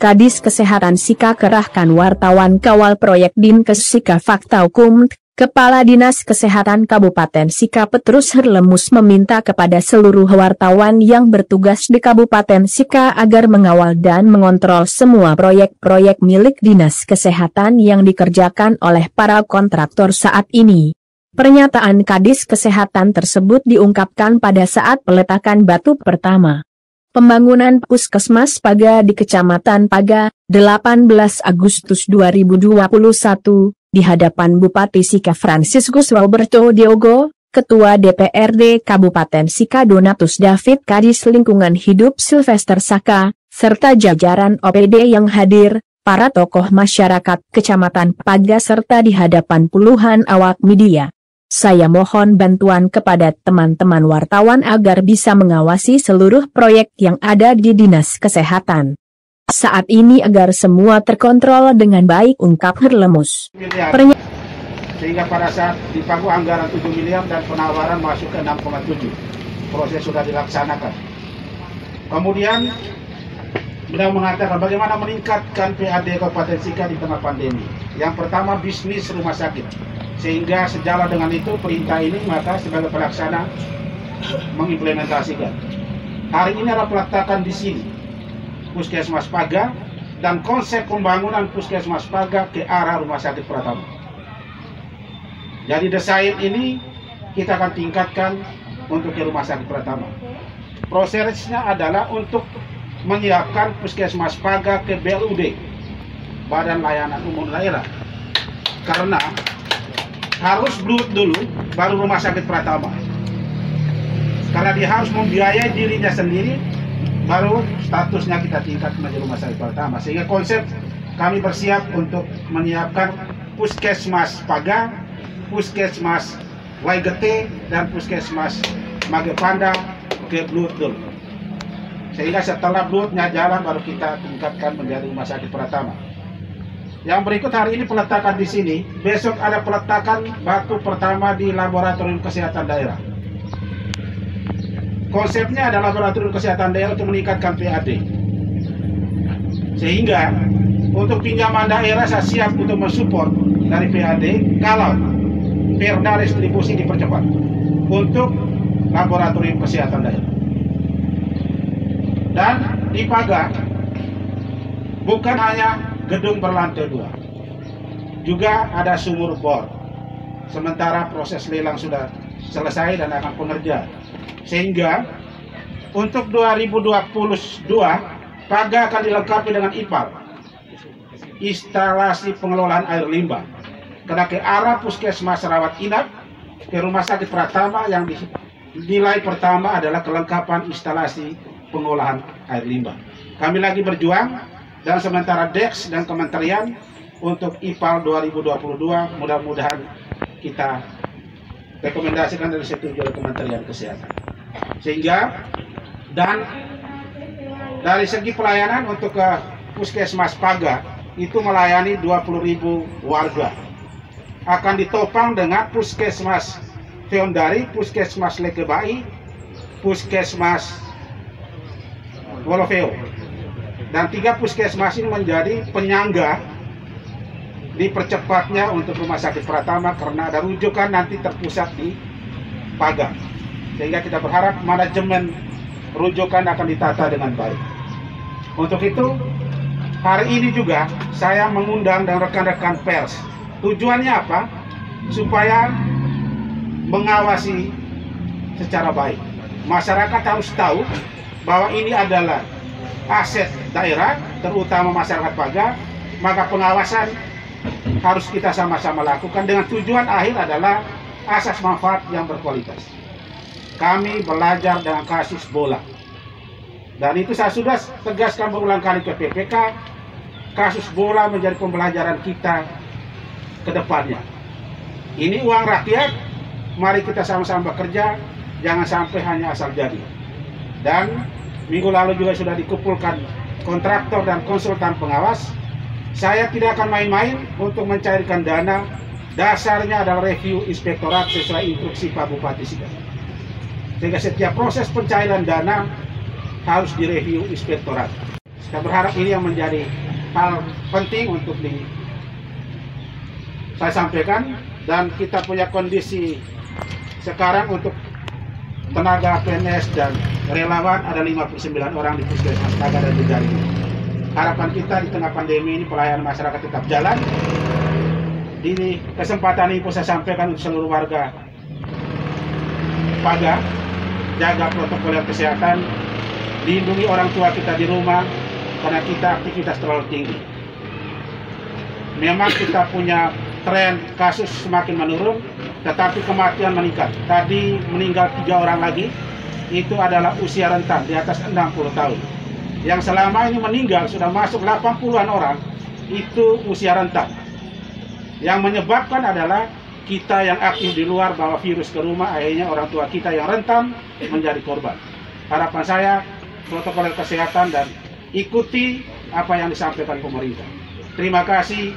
Kadis Kesehatan Sika kerahkan wartawan kawal proyek Dinkes Sika Fakta Hukum. Kepala Dinas Kesehatan Kabupaten Sika Petrus Herlemus meminta kepada seluruh wartawan yang bertugas di Kabupaten Sika agar mengawal dan mengontrol semua proyek-proyek milik Dinas Kesehatan yang dikerjakan oleh para kontraktor saat ini. Pernyataan Kadis Kesehatan tersebut diungkapkan pada saat peletakan batu pertama pembangunan Puskesmas Paga di Kecamatan Paga, 18 Agustus 2021, di hadapan Bupati Sika Franciscus Roberto Diogo, Ketua DPRD Kabupaten Sika Donatus David Kadis Lingkungan Hidup Sylvester Saka, serta jajaran OPD yang hadir, para tokoh masyarakat Kecamatan Paga serta di hadapan puluhan awak media. Saya mohon bantuan kepada teman-teman wartawan agar bisa mengawasi seluruh proyek yang ada di Dinas Kesehatan saat ini agar semua terkontrol dengan baik, ungkap Herlemus. Sehingga pada saat dipagu anggaran 7 miliar dan penawaran masuk ke 6,7, proses sudah dilaksanakan. Kemudian beliau mengatakan bagaimana meningkatkan PAD Kabupaten Sika di tengah pandemi. Yang pertama, bisnis rumah sakit. Sehingga sejalan dengan itu perintah ini maka sebagai pelaksana mengimplementasikan. Hari ini adalah peletakan di sini Puskesmas Paga dan konsep pembangunan Puskesmas Paga ke arah Rumah Sakit Pratama. Jadi desain ini kita akan tingkatkan untuk ke Rumah Sakit Pratama. Prosesnya adalah untuk menyiapkan Puskesmas Paga ke BLUD, Badan Layanan Umum Daerah. Karena harus dulu baru Rumah Sakit Pratama. Karena dia harus membiayai dirinya sendiri, baru statusnya kita tingkat menjadi Rumah Sakit Pratama. Sehingga konsep kami bersiap untuk menyiapkan Puskesmas Paga, Puskesmas Waigete, dan Puskesmas Magepanda ke Bluetooth. Sehingga setelah Bluetoothnya jalan baru kita tingkatkan menjadi Rumah Sakit Pratama. Yang berikut hari ini peletakan di sini, besok ada peletakan batu pertama di Laboratorium Kesehatan Daerah. Konsepnya adalah Laboratorium Kesehatan Daerah untuk meningkatkan PAD. Sehingga untuk pinjaman daerah saya siap untuk mensupport dari PAD kalau perda distribusi dipercepat untuk Laboratorium Kesehatan Daerah. Dan di Paga bukan hanya gedung berlantai 2, juga ada sumur bor. Sementara proses lelang sudah selesai dan akan pengerjaan. Sehingga untuk 2022 Paga akan dilengkapi dengan IPAL, instalasi pengelolaan air limbah. Karena ke arah Puskesmas Rawat Inap ke Rumah Sakit Pratama yang nilai pertama adalah kelengkapan instalasi pengolahan air limbah. Kami lagi berjuang. Dan sementara DEX dan Kementerian untuk IPAL 2022 mudah-mudahan kita rekomendasikan dari setuju oleh Kementerian Kesehatan. Sehingga dan dari segi pelayanan untuk ke Puskesmas Paga itu melayani 20.000 warga. Akan ditopang dengan Puskesmas Feondari, Puskesmas Lekebai, Puskesmas Wolofeo. Dan 3 puskesmas ini menjadi penyangga dipercepatnya untuk Rumah Sakit Pratama karena ada rujukan nanti terpusat di Paga. Sehingga kita berharap manajemen rujukan akan ditata dengan baik. Untuk itu, hari ini juga saya mengundang dan rekan-rekan pers. Tujuannya apa? Supaya mengawasi secara baik. Masyarakat harus tahu bahwa ini adalah aset daerah, terutama masyarakat Paga, maka pengawasan harus kita sama-sama lakukan dengan tujuan akhir adalah asas manfaat yang berkualitas. Kami belajar dengan kasus bola, dan itu saya sudah tegaskan berulang kali ke PPK, kasus bola menjadi pembelajaran kita ke depannya. Ini uang rakyat, mari kita sama-sama bekerja, jangan sampai hanya asal jadi. Dan minggu lalu juga sudah dikumpulkan kontraktor dan konsultan pengawas. Saya tidak akan main-main untuk mencairkan dana. Dasarnya adalah review inspektorat sesuai instruksi Pak Bupati Sika. Sehingga setiap proses pencairan dana harus direview inspektorat. Saya berharap ini yang menjadi hal penting untuk saya sampaikan. Dan kita punya kondisi sekarang untuk tenaga PNS dan relawan ada 59 orang di Puskesmas Taga dan Jejaring. Harapan kita di tengah pandemi ini pelayanan masyarakat tetap jalan. Di kesempatan ini saya sampaikan untuk seluruh warga Paga, jaga protokol kesehatan, lindungi orang tua kita di rumah karena kita aktivitas terlalu tinggi. Memang kita punya tren kasus semakin menurun, tetapi kematian meningkat. Tadi meninggal 3 orang lagi, itu adalah usia rentan di atas 60 tahun. Yang selama ini meninggal sudah masuk 80-an orang, itu usia rentan. Yang menyebabkan adalah kita yang aktif di luar bawa virus ke rumah, akhirnya orang tua kita yang rentan menjadi korban. Harapan saya protokol kesehatan dan ikuti apa yang disampaikan pemerintah. Terima kasih.